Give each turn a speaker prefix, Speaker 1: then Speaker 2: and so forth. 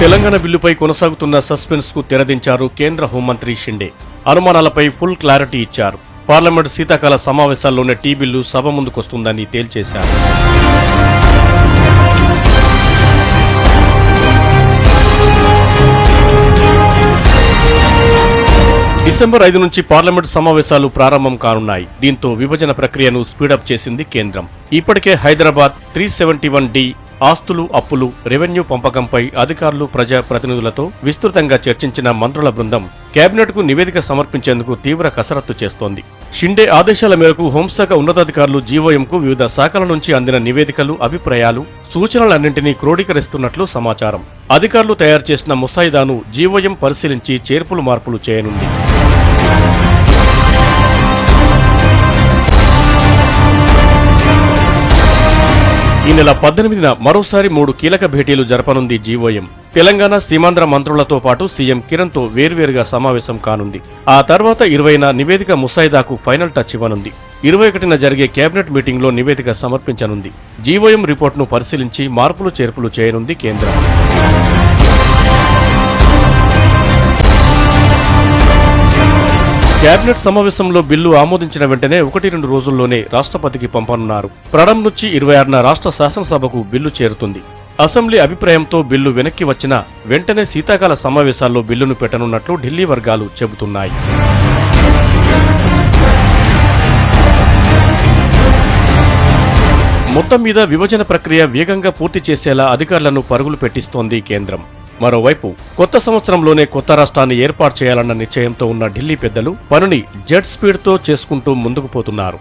Speaker 1: తెలంగాణ బిల్లుపై కొనసాగుతున్న సస్పెన్స్ కు తెరదించారు కేంద్ర హోంమంత్రి షిండే. అనుమానాలపై ఫుల్ క్లారిటీ ఇచ్చారు. పార్లమెంట్ శీతాకాల సమావేశాల్లోనే టీ బిల్లు సభ ముందుకొస్తుందని తేల్చేశారు. డిసెంబర్ 5 నుంచి పార్లమెంట్ సమావేశాలు ప్రారంభం కానున్నాయి. దీంతో విభజన ప్రక్రియను స్పీడప్ చేసింది కేంద్రం. ఇప్పటికే హైదరాబాద్ 371D ఆస్తులు, అప్పులు, రెవెన్యూ పంపకంపై అధికారులు, ప్రజా ప్రతినిధులతో విస్తృతంగా చర్చించిన మంత్రుల బృందం కేబినెట్కు నివేదిక సమర్పించేందుకు తీవ్ర కసరత్తు చేస్తోంది. షిండే ఆదేశాల మేరకు హోంశాఖ ఉన్నతాధికారులు జీవోఎంకు వివిధ శాఖల నుంచి అందిన నివేదికలు, అభిప్రాయాలు, సూచనలన్నింటినీ క్రోడీకరిస్తున్నట్లు సమాచారం. అధికారులు తయారు చేసిన ముసాయిదాను జీవోఎం పరిశీలించి చేర్పులు మార్పులు చేయనుంది. ఈ నెల 18న మరోసారి 3 కీలక భేటీలు జరపనుంది జీవోఎం. తెలంగాణ, సీమాంధ్ర మంత్రులతో పాటు సీఎం కిరణ్తో వేర్వేరుగా సమావేశం కానుంది. ఆ తర్వాత 20న నివేదిక ముసాయిదాకు ఫైనల్ టచ్ ఇవ్వనుంది. 21న జరిగే కేబినెట్ మీటింగ్లో నివేదిక సమర్పించనుంది. జీవోఎం రిపోర్టును పరిశీలించి మార్పులు చేర్పులు చేయనుంది కేంద్రం. కేబినెట్ సమావేశంలో బిల్లు ఆమోదించిన వెంటనే 1-2 రోజుల్లోనే రాష్ట్రపతికి పంపనున్నారు. ప్రణబ్ నుంచి 26న రాష్ట్ర శాసనసభకు బిల్లు చేరుతుంది. అసెంబ్లీ అభిప్రాయంతో బిల్లు వెనక్కి వచ్చినా వెంటనే శీతాకాల సమావేశాల్లో బిల్లును పెట్టనున్నట్లు ఢిల్లీ వర్గాలు చెబుతున్నాయి. మొత్తం మీద విభజన ప్రక్రియ వేగంగా పూర్తి చేసేలా అధికారులను పరుగులు పెట్టిస్తోంది కేంద్రం. మరోవైపు కొత్త సంవత్సరంలోనే కొత్త రాష్ట్రాన్ని ఏర్పాటు చేయాలన్న నిశ్చయంతో ఉన్న ఢిల్లీ పెద్దలు పనిని జెట్ స్పీడ్తో చేసుకుంటూ ముందుకు పోతున్నారు.